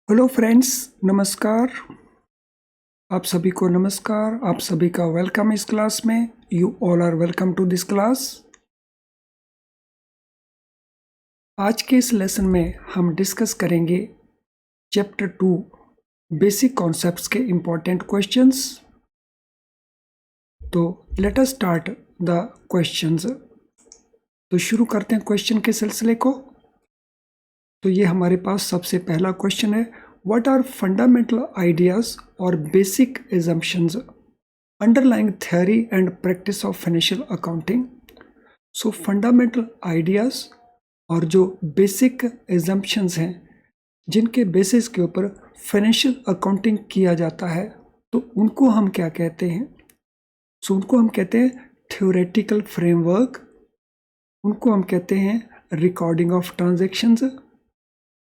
Hello friends, नमस्कार। आप सभी को नमस्कार। आप सभी का वेलकम इस क्लास में। You all are welcome to this class. आज के इस लेसन में हम डिस्कस करेंगे चैप्टर 2 बेसिक कॉन्सेप्ट्स के इम्पोर्टेंट क्वेश्चंस। तो let us start the questions. तो शुरू करते हैं क्वेश्चन के सिलसिले को। तो ये हमारे पास सबसे पहला क्वेश्चन है, व्हाट आर फंडामेंटल आइडियाज और basic assumptions underlying theory and practice of financial accounting. So fundamental ideas और जो बेसिक एजम्पशंस हैं जिनके बेसिस के ऊपर फाइनेंशियल अकाउंटिंग किया जाता है, तो उनको हम क्या कहते हैं? सो उनको हम कहते हैं थ्योरेटिकल फ्रेमवर्क, उनको हम कहते हैं रिकॉर्डिंग ऑफ ट्रांजैक्शंस,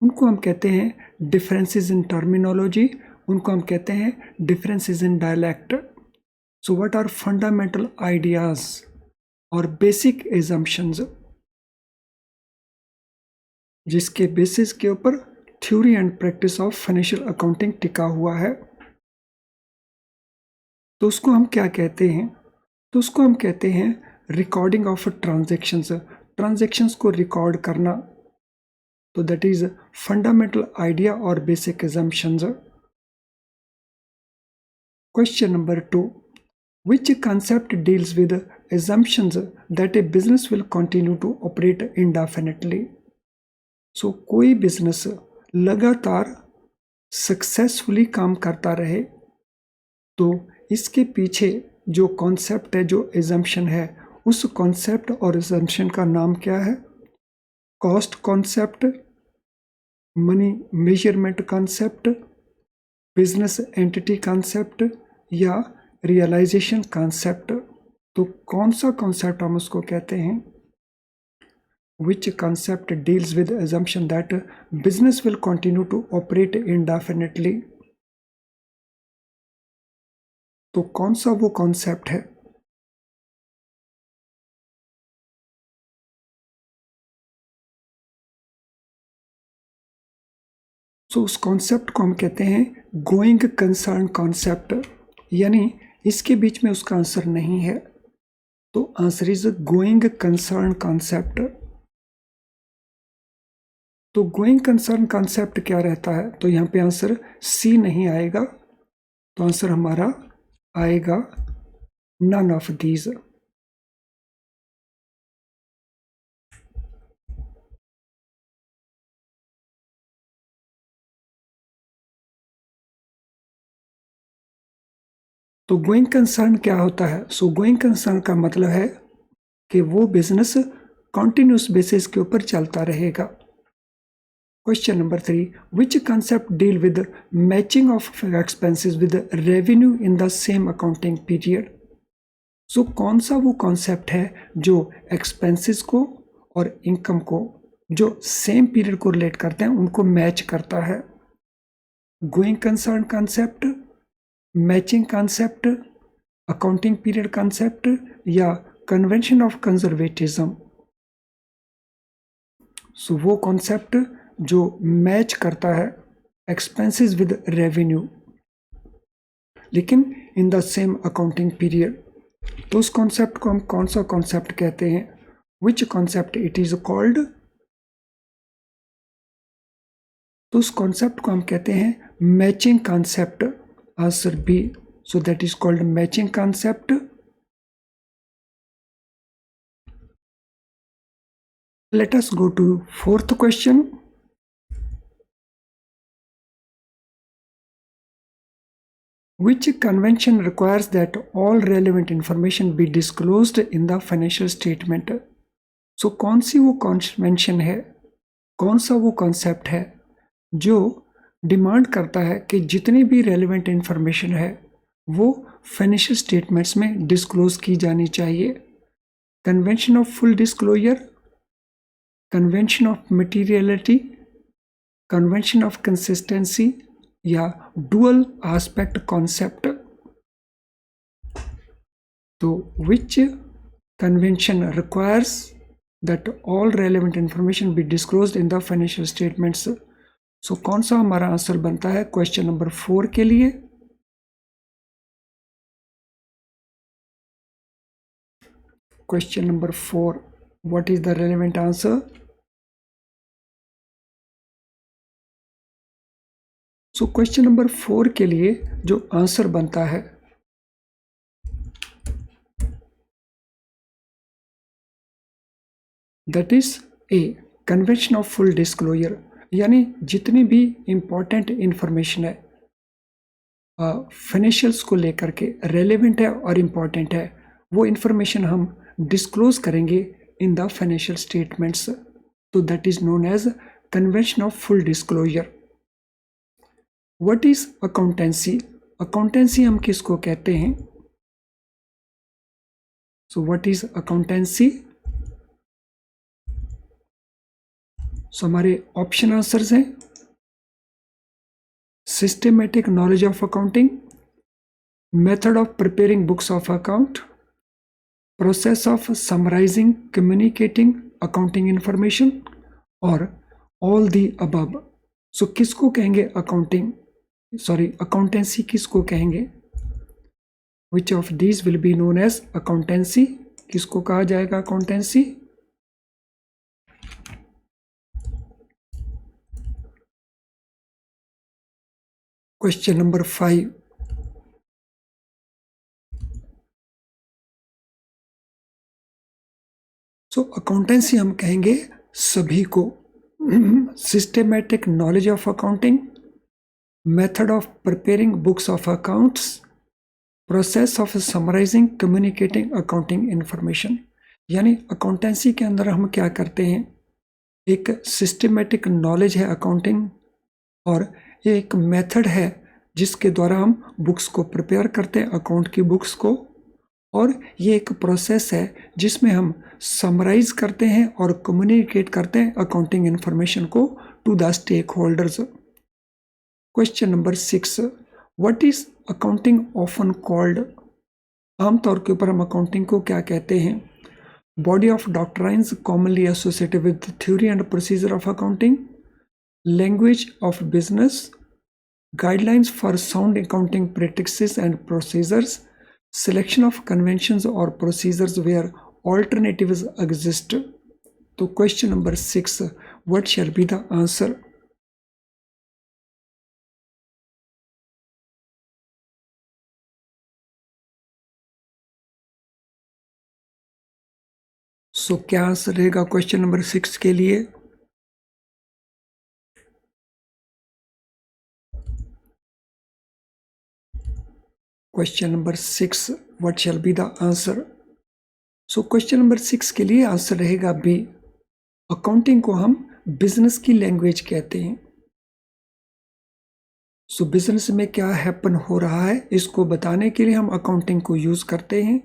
उनको हम कहते हैं डिफरेंसेस इन टर्मिनोलॉजी, उनको हम कहते हैं differences in dialect. So what are fundamental ideas और बेसिक एजम्पशंस जिसके बेसिस के ऊपर theory and practice of financial accounting टिका हुआ है, तो उसको हम क्या कहते हैं? तो उसको हम कहते हैं रिकॉर्डिंग ऑफ ट्रांजैक्शंस। ट्रांजैक्शंस को रिकॉर्ड करना, तो दैट इज फंडामेंटल आइडिया और basic assumptions. Question number 2, which concept deals with assumptions that a business will continue to operate indefinitely? सो कोई बिजनेस लगातार सक्सेसफुली काम करता रहे, तो इसके पीछे जो कॉन्सेप्ट है, जो एजम्पशन है, उस कॉन्सेप्ट और एजम्पशन का नाम क्या है? Cost concept, money measurement concept, business entity concept या रियलाइजेशन कॉन्सेप्ट। तो कौन सा कॉन्सेप्ट हम उसको कहते हैं? Which concept deals with the assumption that business will continue to operate indefinitely? तो कौन सा वो कॉन्सेप्ट है? तो उस कॉन्सेप्ट को हम कहते हैं गोइंग कंसर्न कॉन्सेप्ट, यानी इसके बीच में उसका आंसर नहीं है, तो answer is going concern concept. तो गोइंग कंसर्न कॉन्सेप्ट क्या रहता है? तो यहाँ पे आंसर सी नहीं आएगा, तो आंसर हमारा आएगा नन ऑफ दीज। तो गोइंग कंसर्न क्या होता है? सो गोइंग कंसर्न का मतलब है कि वो बिजनेस कॉन्टिन्यूस बेसिस के ऊपर चलता रहेगा। Question number 3, which concept deal with matching of expenses with revenue in the same accounting period? So कौन सा वो कॉन्सेप्ट है जो एक्सपेंसेस को और इनकम को जो सेम पीरियड को रिलेट करते हैं उनको मैच करता है? Going concern concept, matching concept, accounting period concept या कन्वेंशन ऑफ कंजर्वेटिज्म? सो वो कॉन्सेप्ट जो मैच करता है एक्सपेंसेस विद रेवेन्यू, लेकिन इन द सेम अकाउंटिंग पीरियड। तो उस कॉन्सेप्ट को हम कौन सा कॉन्सेप्ट कहते हैं? Which concept it is called? तो उस कॉन्सेप्ट को हम कहते हैं matching concept, answer B. So that is called matching concept. Let us go to fourth question. Which convention requires that all relevant information be disclosed in the financial statement? So कौन सी वो convention है, कौन सा वो concept है जो demand करता है कि जितनी भी रेलिवेंट इंफॉर्मेशन है वो फाइनेंशियल स्टेटमेंट्स में डिस्क्लोज की जानी चाहिए? Convention of full disclosure, convention of materiality, convention of consistency या डुअल एस्पेक्ट कॉन्सेप्ट? तो which convention requires that all relevant information be disclosed in the financial statements? सो कौन सा हमारा आंसर बनता है क्वेश्चन नंबर 4 के लिए? Question number 4, what is the relevant answer? So question number 4 के लिए जो आंसर बनता है that is a convention of full disclosure, यानी जितनी भी इंपॉर्टेंट इंफॉर्मेशन है फाइनेंशियल्स को लेकर के रेलेवेंट है और इम्पॉर्टेंट है, वो इंफॉर्मेशन हम डिस्क्लोज करेंगे इन द फाइनेंशियल स्टेटमेंट्स। तो that is known as convention of full disclosure. What is accountancy? Accountancy हम किसको कहते हैं? So what is accountancy? So हमारे ऑप्शन आंसर्स हैं systematic knowledge of accounting, method of preparing books of account, process of summarising communicating accounting information, और all the above. So किसको कहेंगे accountancy किसको कहेंगे? Which of these will be known as accountancy? किसको कहा जाएगा accountancy? Question number 5, so accountancy हम कहेंगे सभी को systematic knowledge of accounting, method of preparing books of accounts, process of summarising communicating accounting information. यानी अकाउंटेंसी के अंदर हम क्या करते हैं, एक सिस्टमेटिक नॉलेज है अकाउंटिंग, और ये एक मेथड है जिसके द्वारा हम बुक्स को प्रिपेयर करते हैं, अकाउंट की बुक्स को, और ये एक प्रोसेस है जिसमें हम समराइज करते हैं और कम्युनिकेट करते हैं अकाउंटिंग इंफॉर्मेशन को to the stakeholders. Question number 6, what is accounting often called? आमतौर के ऊपर हम अकाउंटिंग को क्या कहते हैं? Body of doctrines commonly associated with theory and procedure of accounting, language of business, guidelines for sound accounting practices and procedures, selection of conventions or procedures where alternatives exist. तो question number 6, what shall be the answer? So क्या answer रहेगा question number 6 के लिए? Question number 6, what shall be the answer? So question number 6 के लिए answer रहेगा B, accounting को हम बिजनेस की लैंग्वेज कहते हैं। सो बिजनेस में क्या हैपन हो रहा है इसको बताने के लिए हम अकाउंटिंग को यूज करते हैं,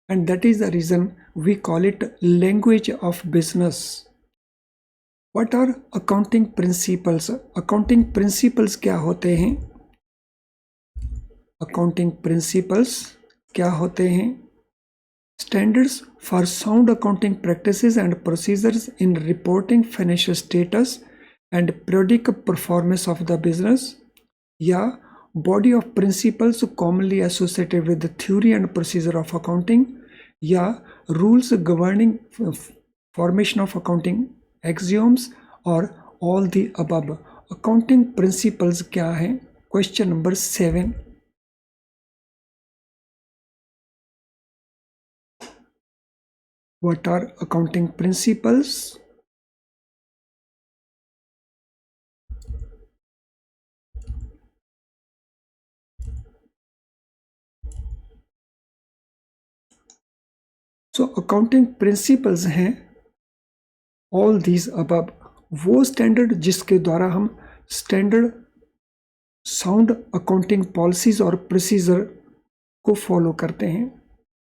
and that is the reason we call it language of business. What are accounting principles? Accounting principles क्या होते हैं? अकाउंटिंग प्रिंसिपल्स क्या होते हैं? Standards for sound accounting practices and procedures in reporting financial status and periodic performance of the business, या body of principles commonly associated with theory and procedure of accounting, या rules governing formation of accounting axioms, और all the above. Accounting principles क्या हैं? Question number 7, what are accounting principles? So accounting principles हैं all these above, वो standard जिसके द्वारा हम standard sound accounting policies और प्रोसीजर को फॉलो करते हैं।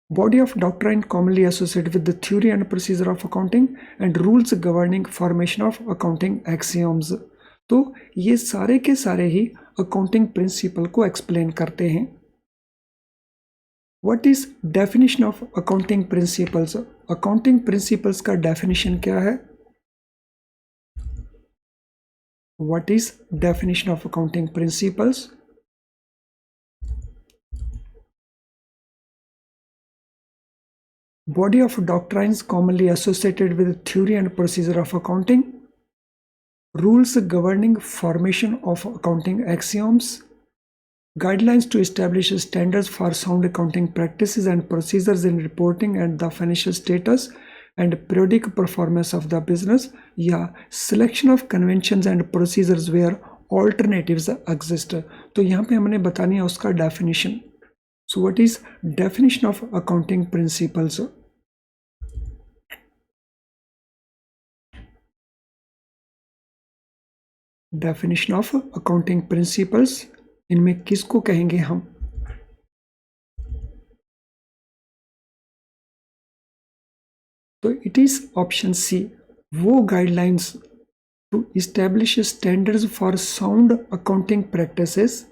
Body of doctrine commonly associated with the theory and procedure of accounting and rules governing formation of accounting axioms. तो ये सारे के सारे ही अकाउंटिंग प्रिंसिपल को एक्सप्लेन करते हैं। What is definition of accounting principles? Accounting principles का डेफिनेशन क्या है? What is definition of accounting principles? Body of doctrines commonly associated with theory and procedure of accounting. Rules governing formation of accounting axioms. Guidelines to establish standards for sound accounting practices and procedures in reporting and the financial status and periodic performance of the business. या selection of conventions and procedures where alternatives exist. तो यहाँ पे हमने बतानी है उसका definition. So what is definition of accounting principles? Definition of accounting principles, इनमें किसको कहेंगे हम? तो इट इज ऑप्शन सी, वो guidelines to establish standards for sound accounting practices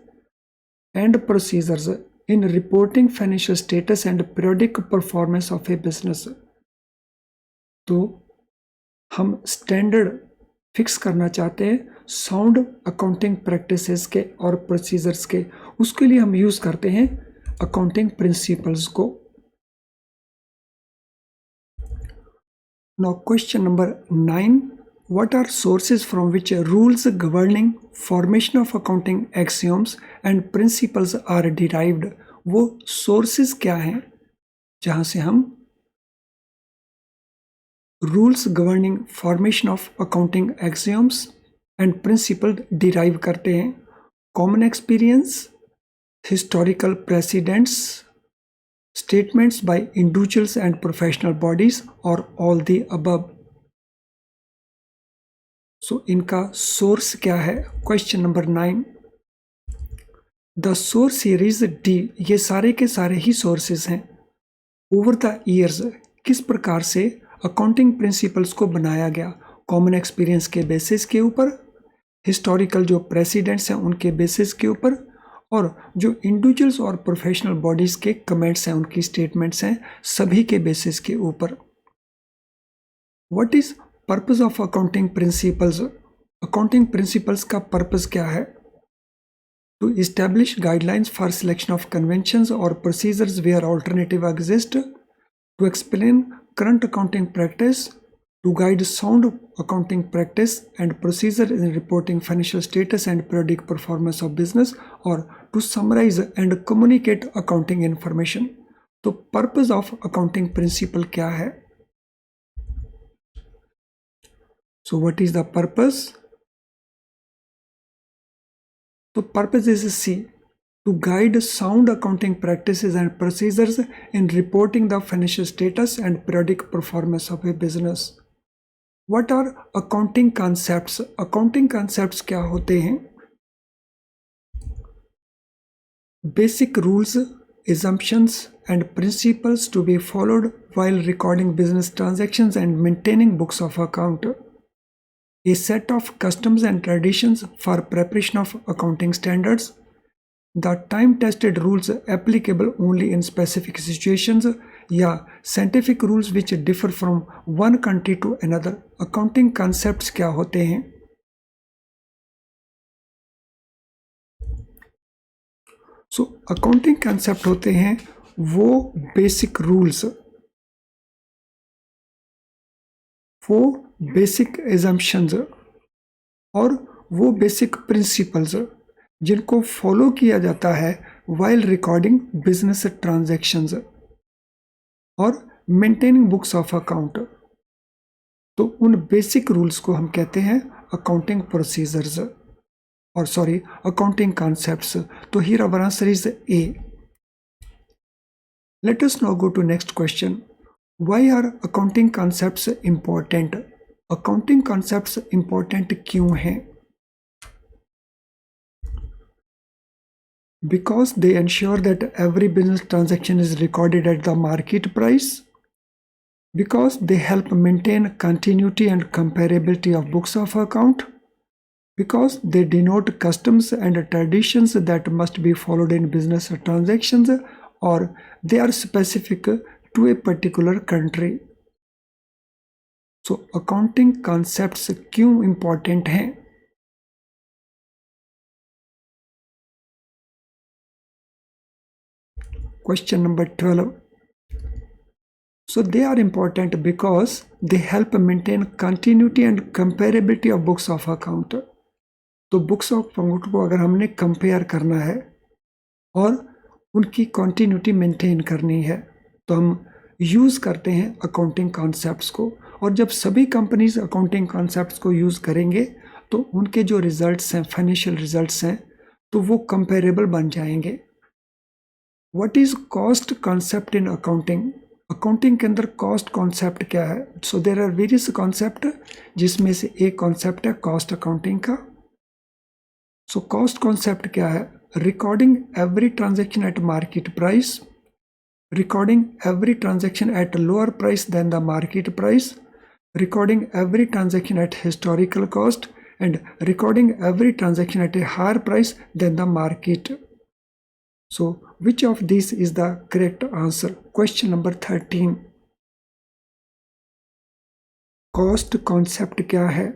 and procedures in reporting financial status and periodic performance of a business. तो हम standard fix करना चाहते हैं साउंड अकाउंटिंग प्रैक्टिसेस के और प्रोसीजर्स के, उसके लिए हम यूज करते हैं अकाउंटिंग प्रिंसिपल्स को. Now question number 9. What are sources from which rules governing formation of accounting axioms and principles are derived? वो sources क्या हैं जहाँ से हम rules governing formation of accounting axioms and principles derive करते हैं? Common experience, historical precedents, statements by individuals and professional bodies, or all the above. So इनका source क्या है? Question number 9. The source here is D. ये सारे के सारे ही sources हैं. Over the years किस प्रकार से accounting principles को बनाया गया? Common experience के basis के ऊपर, historical जो precedents हैं उनके basis के ऊपर, और जो इंडिविजुअल्स और प्रोफेशनल बॉडीज के कमेंट्स हैं, उनकी स्टेटमेंट्स हैं, सभी के बेसिस के ऊपर. What is purpose of accounting principles? Accounting principles का पर्पस क्या है? To establish guidelines for selection of conventions और procedures where alternative exist, to explain current accounting practice, to guide sound accounting practice and procedure in reporting financial status and periodic performance of business, or to summarize and communicate accounting information. तो purpose of accounting principle क्या है? So what is the purpose? तो purpose is C, to guide sound accounting practices and procedures in reporting the financial status and periodic performance of a business. What are accounting concepts? Accounting concepts क्या होते हैं? Basic rules, assumptions and principles to be followed while recording business transactions and maintaining books of account. A set of customs and traditions for preparation of accounting standards. The time-tested rules applicable only in specific situations, या scientific rules which differ from one country to another. Accounting concepts क्या होते हैं? So accounting concept होते हैं वो basic rules, वो basic assumptions और वो basic principles जिनको फॉलो किया जाता है while recording business transactions और मेंटेनिंग बुक्स ऑफ अकाउंट. तो उन बेसिक रूल्स को हम कहते हैं अकाउंटिंग प्रोसीजर्स, और सॉरी अकाउंटिंग कॉन्सेप्ट्स. तो here our answer is A. Let us now go to next question. Why are accounting concepts important? Accounting concepts important क्यों हैं? Because they ensure that every business transaction is recorded at the market price. Because they help maintain continuity and comparability of books of account. Because they denote customs and traditions that must be followed in business transactions, or they are specific to a particular country. So accounting concepts क्यों important हैं? Question number 12. So they are important because they help maintain continuity and comparability of books of account. तो books of account को अगर हमने compare करना है और उनकी कंटिन्यूटी मेंटेन करनी है तो हम यूज़ करते हैं अकाउंटिंग कॉन्सेप्ट्स को, और जब सभी कंपनीज अकाउंटिंग कॉन्सेप्ट्स को यूज़ करेंगे तो उनके जो रिजल्ट्स हैं, फाइनेंशियल रिजल्ट्स हैं, तो वो कंपेरेबल बन जाएंगे। What is cost concept in accounting? Accounting के अंदर कॉस्ट कॉन्सेप्ट क्या है? So there are various concept, जिसमें से एक कॉन्सेप्ट है कॉस्ट अकाउंटिंग का। सो कॉस्ट कॉन्सेप्ट क्या है? Recording every transaction at market price, recording every transaction at lower price then the market price, recording every transaction at historical cost, and recording every transaction at a higher price than the market. So which of these is the correct answer? Question number 13. Cost concept क्या है?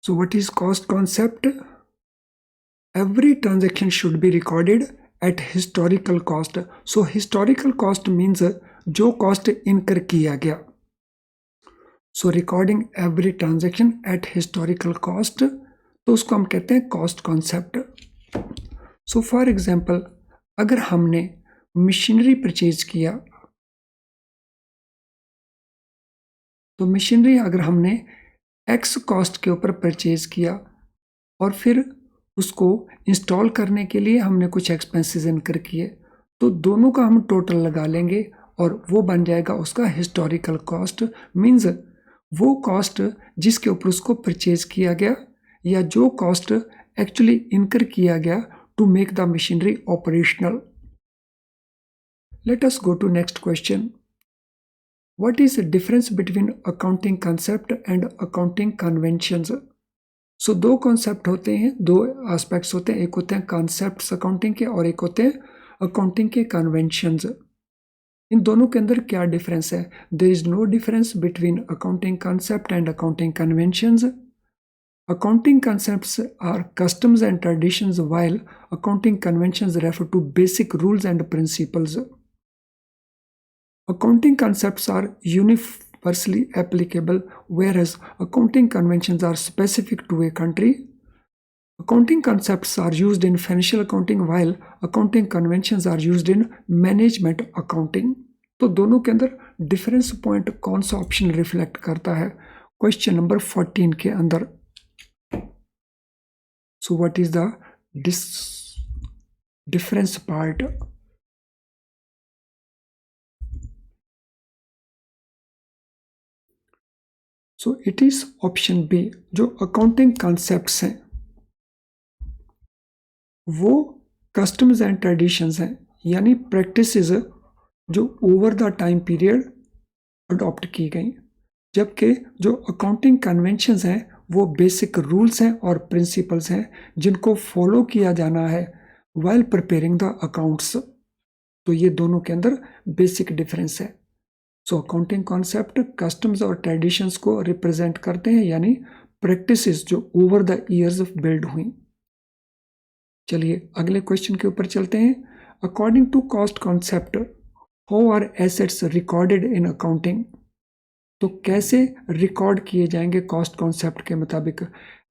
So what is cost concept? Every transaction should be recorded at historical cost. So historical cost means जो cost incur किया गया. So recording every transaction at historical cost, तो उसको हम कहते हैं cost concept. So for example, अगर हमने मशीनरी परचेज किया, तो मशीनरी अगर हमने एक्स कॉस्ट के ऊपर परचेज किया और फिर उसको इंस्टॉल करने के लिए हमने कुछ एक्सपेंसेस इनकर किए, तो दोनों का हम टोटल लगा लेंगे और वो बन जाएगा उसका हिस्टोरिकल कॉस्ट। मींस वो कॉस्ट जिसके ऊपर उसको परचेज किया गया या जो कॉस्ट एक्चुअली इनकर किया गया to make the machinery operational. Let us go to next question. What is the difference between accounting concept and accounting conventions? So दो कॉन्सेप्ट होते हैं, दो एस्पेक्ट्स होते हैं, एक होते हैं कॉन्सेप्ट्स अकाउंटिंग के और एक होते हैं अकाउंटिंग के कन्वेंशंस। इन दोनों के अंदर क्या डिफरेंस है? There is no difference between accounting concept and accounting conventions. Accounting concepts are customs and traditions, while accounting conventions refer to basic rules and principles. Accounting concepts are universally applicable, whereas accounting conventions are specific to a country. Accounting concepts are used in financial accounting, while accounting conventions are used in management accounting. तो दोनों के अंदर difference point कौन सा option reflect करता है question number 14 के अंदर? So what is the difference part? So it is option B. जो अकाउंटिंग कॉन्सेप्ट्स हैं वो कस्टम्स एंड ट्रेडिशंस हैं, यानी प्रैक्टिसेस जो over the time period adopt की गई, जबकि जो अकाउंटिंग कन्वेंशंस हैं वो बेसिक रूल्स हैं और प्रिंसिपल्स हैं जिनको फॉलो किया जाना है व्हाइल प्रिपेयरिंग द अकाउंट्स। तो ये दोनों के अंदर बेसिक डिफरेंस है। सो अकाउंटिंग कॉन्सेप्ट कस्टम्स और ट्रेडिशंस को रिप्रेजेंट करते हैं, यानी प्रैक्टिसेस जो ओवर द ईयर्स बिल्ड हुई। चलिए अगले क्वेश्चन के ऊपर चलते हैं। According to cost concept, how are assets recorded in accounting? तो कैसे रिकॉर्ड किए जाएंगे कॉस्ट कॉन्सेप्ट के मुताबिक?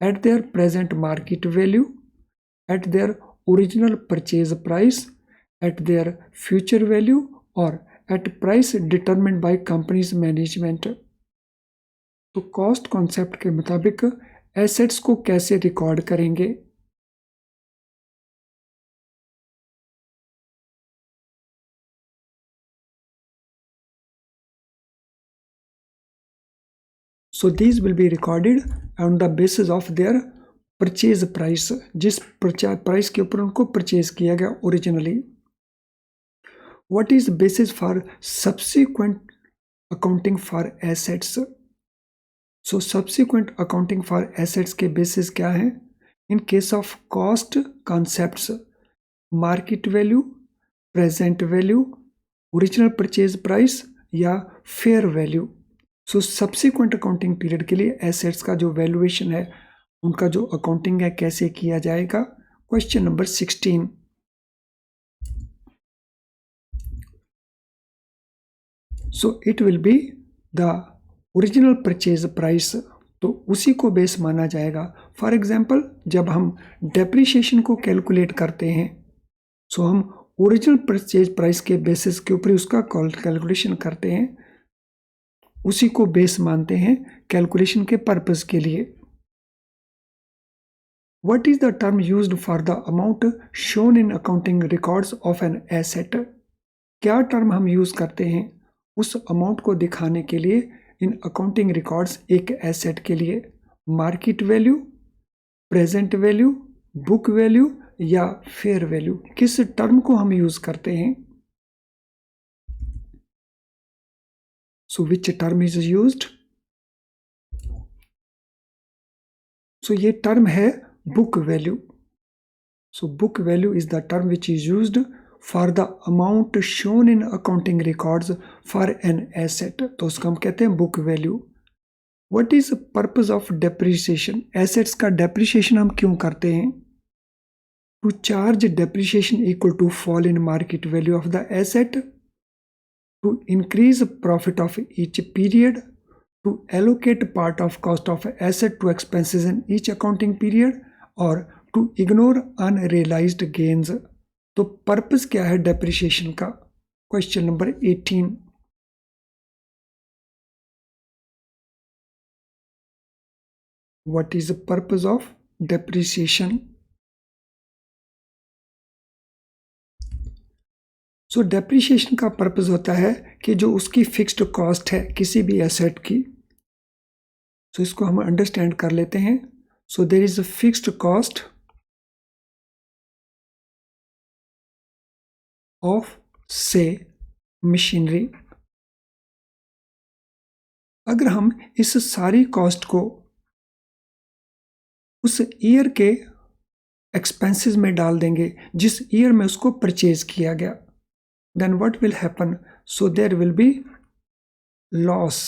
At their present market value, at their original purchase price, at their future value और at price determined by company's management. तो cost concept के मुताबिक एसेट्स को कैसे रिकॉर्ड करेंगे? So these will be recorded on the basis of their purchase price, जिस price के ऊपर उनको परचेज किया गया originally. What is basis for subsequent accounting for assets? So subsequent accounting for assets के basis क्या है? In case of cost concepts, market value, present value, original purchase price या fair value. सो subsequent accounting period के लिए assets का जो valuation है उनका जो अकाउंटिंग है कैसे किया जाएगा? Question number 16. So it will be the original purchase price, तो उसी को बेस माना जाएगा. फॉर एग्जांपल जब हम डेप्रिसिएशन को कैलकुलेट करते हैं सो हम ओरिजिनल परचेज प्राइस के बेसिस के ऊपर उसका कैलकुलेशन करते हैं, उसी को बेस मानते हैं कैलकुलेशन के पर्पस के लिए. What is the term used for the amount shown in accounting records of an asset? क्या टर्म हम यूज करते हैं उस अमाउंट को दिखाने के लिए इन अकाउंटिंग रिकॉर्ड्स एक एसेट के लिए? Market value, present value, book value या फेयर वैल्यू? किस टर्म को हम यूज करते हैं? So which term is used? So ये term है book value. So book value is the term which is used for the amount shown in accounting records for an asset. तो उसको हम कहते हैं book value. What is the purpose of depreciation? Assets का depreciation हम क्यों करते हैं? To charge depreciation equal to fall in market value of the asset, to increase profit of each period, to allocate part of cost of asset to expenses in each accounting period, or to ignore unrealized gains. तो purpose क्या है depreciation का? Question number 18. What is the purpose of depreciation? So depreciation का purpose होता है कि जो उसकी फिक्स्ड कॉस्ट है किसी भी एसेट की, सो इसको हम अंडरस्टैंड कर लेते हैं. So there is a fixed cost of say machinery. अगर हम इस सारी कॉस्ट को उस ईयर के एक्सपेंसेस में डाल देंगे जिस ईयर में उसको परचेज किया गया, then what will happen? So there will be loss,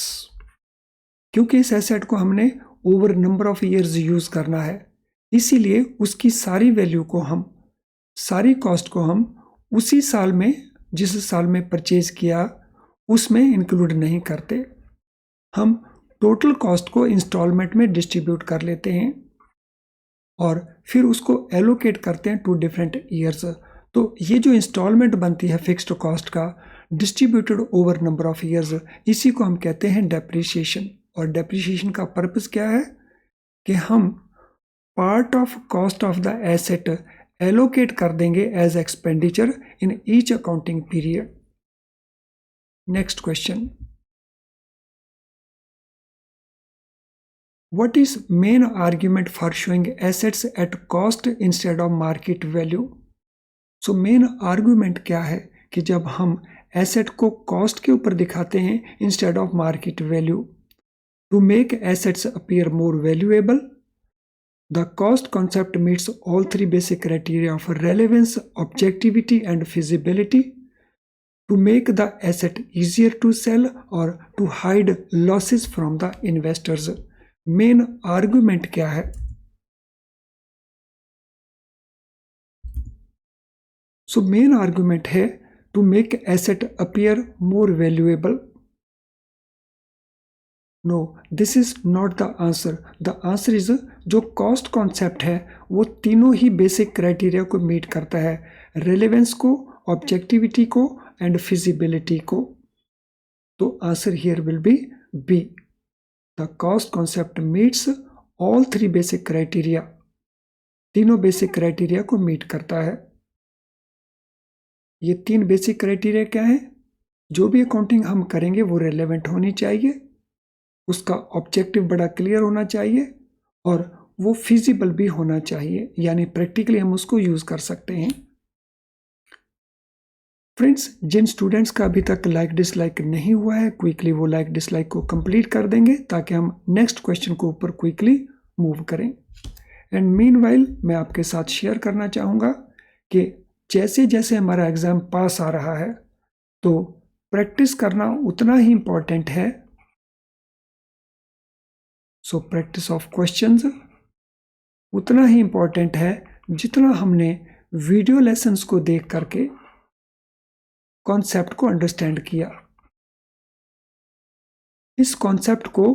क्योंकि इस एसेट को हमने over number of years use करना है, इसीलिए उसकी सारी वैल्यू को हम, सारी कॉस्ट को हम उसी साल में जिस साल में परचेज किया उसमें इंक्लूड नहीं करते. हम टोटल कॉस्ट को इंस्टॉलमेंट में डिस्ट्रीब्यूट कर लेते हैं और फिर उसको एलोकेट करते हैं टू डिफरेंट ईयर्स. तो ये जो इंस्टॉलमेंट बनती है फिक्स्ड कॉस्ट का distributed over number of years, इसी को हम कहते हैं डेप्रिसिएशन. और डेप्रिसिएशन का पर्पस क्या है कि हम part of cost of the asset allocate कर देंगे as expenditure in each accounting period. Next question. What is main argument for showing assets at cost instead of market value? So main argument क्या है कि जब हम asset को cost के ऊपर दिखाते हैं instead of market value? To make assets appear more valuable, the cost concept meets all three basic criteria of relevance, objectivity and feasibility, to make the asset easier to sell और to hide losses from the investors. Main argument क्या है? So main argument है to make asset appear more valuable. No, this is not the answer. The answer is जो cost concept है वो तीनों ही basic criteria को meet करता है, रेलेवेंस को, ऑब्जेक्टिविटी को एंड फिजिबिलिटी को. तो answer here will be B. The cost concept meets all three basic criteria, तीनों बेसिक क्राइटेरिया को मीट करता है। ये 3 बेसिक क्राइटेरिया क्या है? जो भी अकाउंटिंग हम करेंगे वो रेलेवेंट होनी चाहिए, उसका ऑब्जेक्टिव बड़ा क्लियर होना चाहिए और वो फिजिबल भी होना चाहिए, यानी प्रैक्टिकली हम उसको यूज कर सकते हैं। फ्रेंड्स, जिन स्टूडेंट्स का अभी तक लाइक डिसलाइक नहीं हुआ है, क्विकली वो लाइक डिसलाइक को कंप्लीट कर देंगे ताकि हम नेक्स्ट क्वेश्चन को ऊपर क्विकली मूव करें। एंड मीनवाइल मैं आपके साथ शेयर करना चाहूँगा कि जैसे जैसे हमारा एग्ज़ाम पास आ रहा है तो प्रैक्टिस करना उतना ही इम्पॉर्टेंट है। सो प्रैक्टिस ऑफ क्वेश्चंस उतना ही इम्पॉर्टेंट है जितना हमने वीडियो लेसन्स को देख करके कॉन्सेप्ट को अंडरस्टैंड किया। इस कॉन्सेप्ट को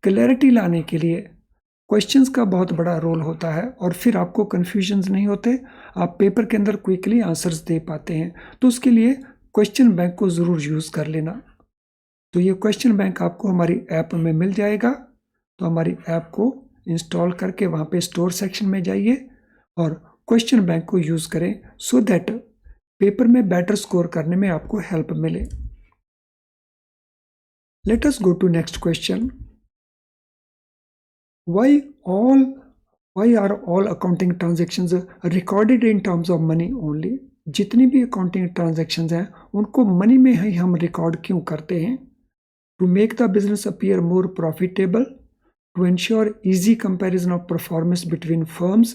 क्लैरिटी लाने के लिए क्वेश्चंस का बहुत बड़ा रोल होता है और फिर आपको कन्फ्यूजन्स नहीं होते, आप पेपर के अंदर क्विकली आंसर्स दे पाते हैं। तो उसके लिए क्वेश्चन बैंक को ज़रूर यूज़ कर लेना। तो ये क्वेश्चन बैंक आपको हमारी ऐप में मिल जाएगा। तो हमारी ऐप को इंस्टॉल करके वहाँ पे स्टोर सेक्शन में जाइए और क्वेश्चन बैंक को यूज़ करें सो दैट पेपर में बेटर स्कोर करने में आपको हेल्प मिले। Let us go to next question. Why are all accounting transactions recorded in terms of money only? जितनी भी अकाउंटिंग ट्रांजेक्शन्स हैं उनको मनी में ही हम रिकॉर्ड क्यों करते हैं? To make the business appear more profitable, to ensure easy comparison of performance between firms,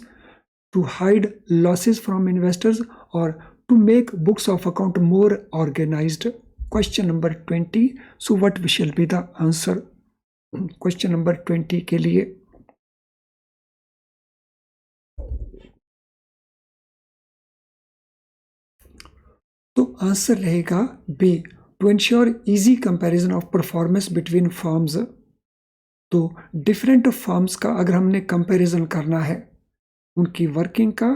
to hide losses from investors, or to make books of account more organized? Question number 20. So what shall be the answer? Question number 20 के लिए तो answer रहेगा B, to ensure easy comparison of performance between firms. तो different firms का अगर हमने comparison करना है, उनकी वर्किंग का,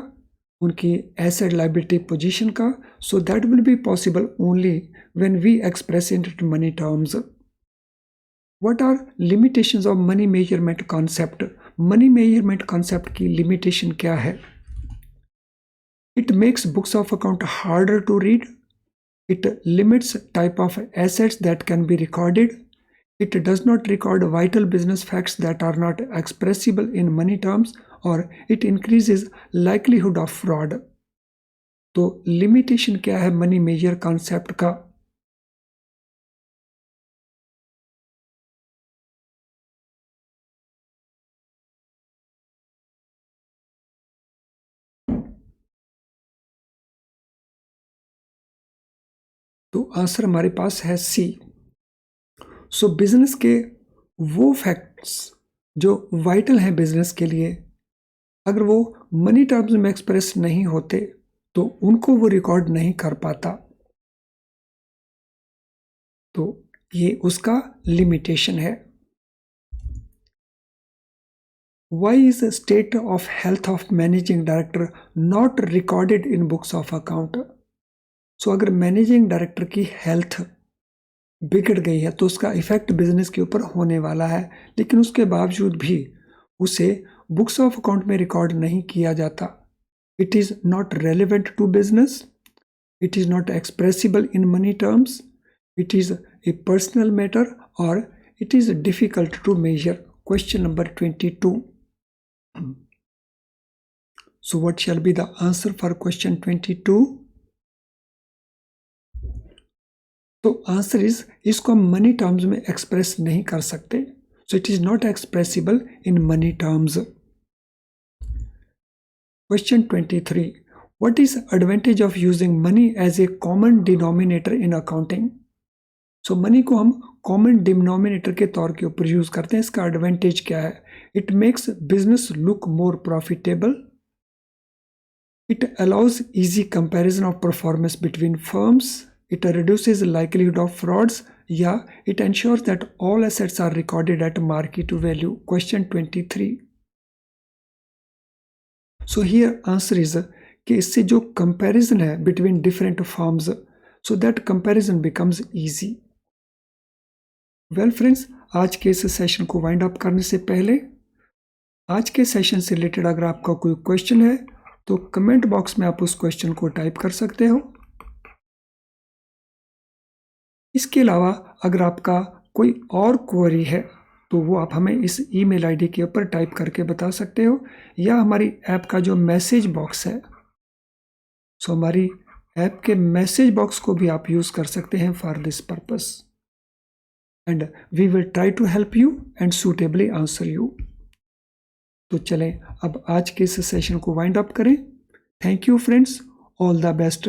उनकी एसेट लायबिलिटी पोजीशन का, so that will be possible only when we express in money terms. What are limitations of money measurement concept? Money measurement concept की लिमिटेशन क्या है? It makes books of account harder to read. It limits type of assets that can be recorded. It does not record vital business facts that are not expressible in money terms, or it increases likelihood of fraud. तो limitation क्या है money major concept का? तो answer हमारे पास है सी। सो business के वो facts जो वाइटल हैं बिजनेस के लिए, अगर वो मनी टर्म्स में एक्सप्रेस नहीं होते तो उनको वो रिकॉर्ड नहीं कर पाता। तो ये उसका लिमिटेशन है। Why is the state of health of managing director not recorded in books of account? So अगर मैनेजिंग डायरेक्टर की हेल्थ बिगड़ गई है तो उसका इफेक्ट बिजनेस के ऊपर होने वाला है, लेकिन उसके बावजूद भी उसे बुक्स ऑफ अकाउंट में रिकॉर्ड नहीं किया जाता। It is not relevant to business, it is not expressible in money terms, it is a personal matter, और it is difficult to measure. Question number 22. So what shall be the answer for question 22? तो answer is, इसको हम money terms में express नहीं कर सकते, so it is not expressible in money terms. Question 23. What is advantage of using money as a common denominator in accounting? So money को हम common denominator के तौर के ऊपर यूज करते हैं, इसका एडवांटेज क्या है? It makes business look more profitable, it allows easy comparison of performance between firms, it reduces likelihood of frauds, या it ensures that all assets are recorded at market value. Question 23. So here answer is कि इससे जो comparison है between different firms, so that comparison becomes easy. Well friends, आज के इस session को wind up करने से पहले आज के सेशन से रिलेटेड अगर आपका कोई क्वेश्चन है तो कमेंट बॉक्स में आप उस क्वेश्चन को टाइप कर सकते हो। इसके अलावा अगर आपका कोई और क्वेरी है तो वो आप हमें इस ईमेल आईडी के ऊपर टाइप करके बता सकते हो, या हमारी ऐप का जो मैसेज बॉक्स है, सो हमारी ऐप के मैसेज बॉक्स को भी आप यूज़ कर सकते हैं for this purpose, and we will try to help you and suitably answer you. तो चलें अब आज के इस सेशन को वाइंड अप करें। Thank you friends, all the best.